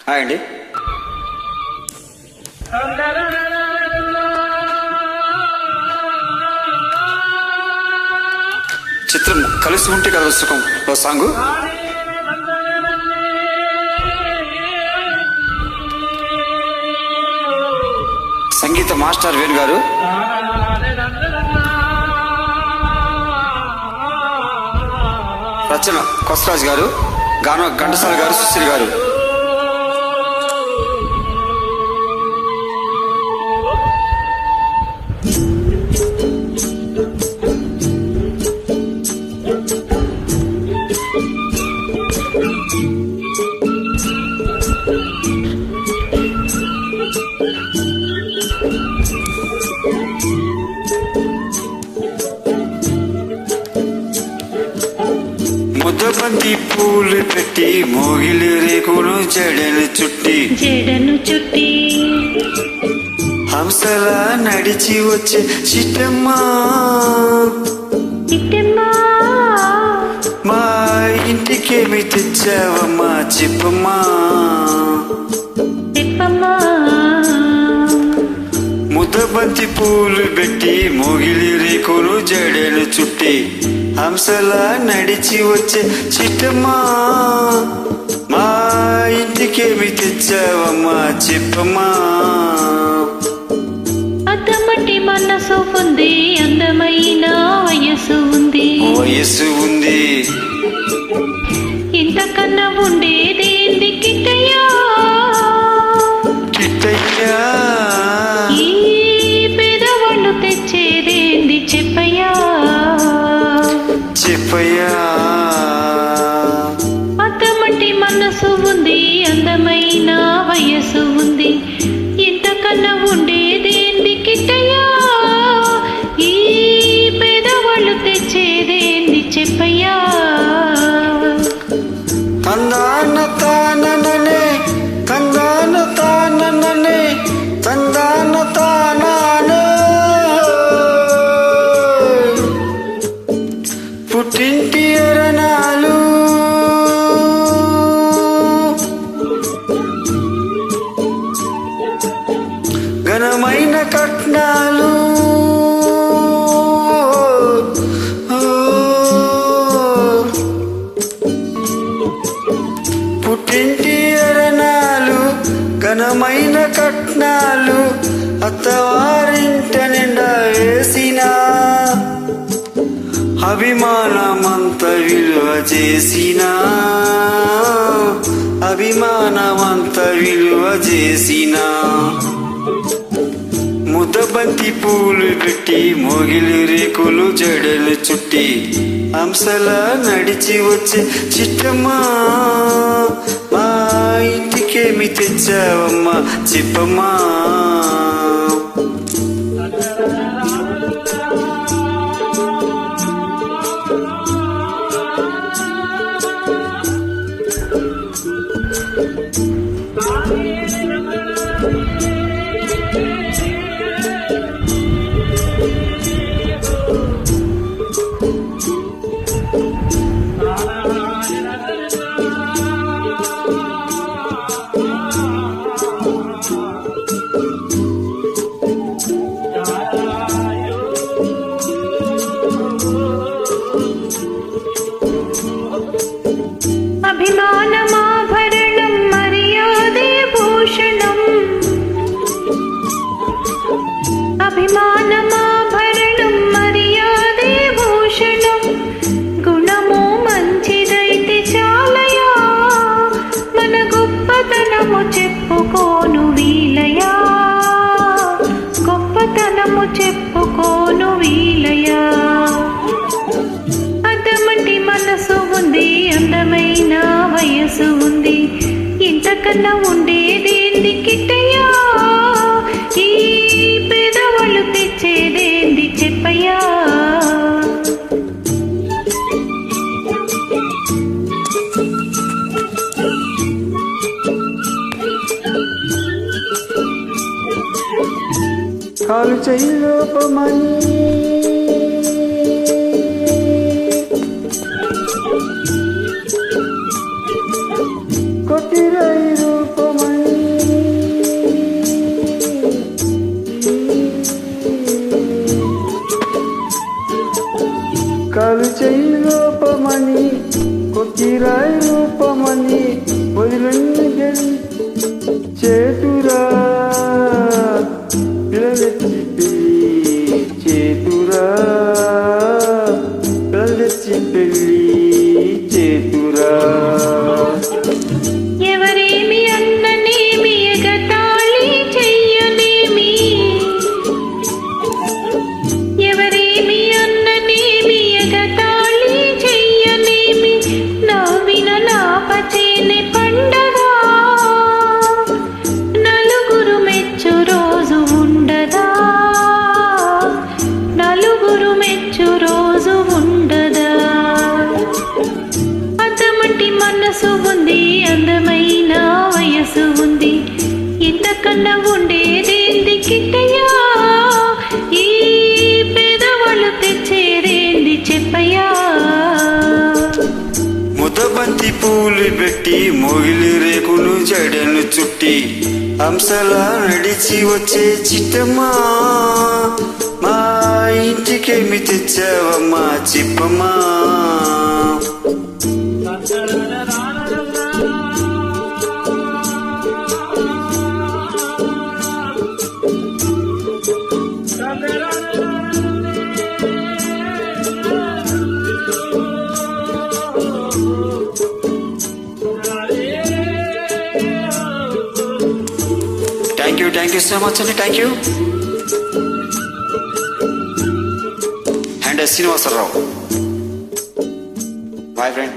Hi అండి. చిత్రం కలిసి ఉంటే కదా పుస్తకం సాంగ్. సంగీత మాస్టర్ వేణు గారు, రచన కొసరాజ్ గారు, గానం ఘంటసాల గారు, సుశీల్ గారు. ముద్దబంతి పూలు పెట్టి మోగిలి రేకును జడను చుట్టి హంసలా నడిచి వచ్చే చిట్టమ్మా మా ఇంటికేమి తెచ్చావమ్మా చెప్పమ్మా. ముద్దబంతి పూలు పెట్టి మోగిలి రేకును జడను చుట్టి హంసలా నడిచి వచ్చే చిట్టమ్మా మా ఇంటికేమి తెచ్చావమ్మా చెప్పమ్మా. అద్దమటి మనసు ఉంది, అందమైన వయసు ఉంది, ఇంతకన్నా ఉండేది కిట్టయ్యా ఈ పేదవాళ్ళు తెచ్చేదేంది చెప్పయ్యా. అద్దమటి మనసు ఉంది, అందమైన వయసు ఉంది, ఇంతకన్నా ఉండేదేంది కిట్టయ్యా ఈ పేదవాళ్ళు తెచ్చేదేంది చెప్పయ్యా. తందాన తాననే తందాన తాననే తందాన తాననే పుట్టింటి ఎరనాలు ఘనమైన కట్నాలు పుట్టింటి ఎరనాలు ఘనమైన కట్నాలు అత్తవారింట నిండా వేసిన అభిమానమంత విలువ చేసిన ముద్దబంతి పూలు పెట్టి మోగిలి రేకులు జడలు చుట్టి హంసలా నడిచి వచ్చే చిట్టమ్మా మా ఇంటికేమి తెచ్చావమ్మా చెప్పమ్మా. అభిమానమాభరణం మర్యాదే భూషణం, అభిమానమాభరణం మర్యాదే భూషణం, గుణము మంచిదైతే చాలయా మన గొప్పతనము చెప్పుకోను వీలయా, గొప్పతనము చెప్పుకోను వీలయా. అద్దమటి మనసు ఉంది, అందమైన వయసు ఉంది, ఇంతకన్నా ఉండేదేంది కిట్టయ్యా ఈ పేదవాళ్ళు తెచ్చేదేంది చెప్పయ్యా. కాలు చెయ్యిలోపమని కొట్టిరై రూపమని ఇంతకన్నా ఉండేదేంది కిట్టయ్యా, ఈ పేదవాళ్ళు తెచ్చేదేంది చెప్పయ్యా. ముద్దబంతి పూలు పెట్టి మొగిలి రేకును జడను చుట్టి అంశలా నడిచి వచ్చే చిట్టమ్మా, మా ఇంటికేమి తెచ్చావమ్మా చిప్పమ్మా. థ్యాంక్ యూ సో మచ్ అండి, thank you. And Srinivasarao, boy friend.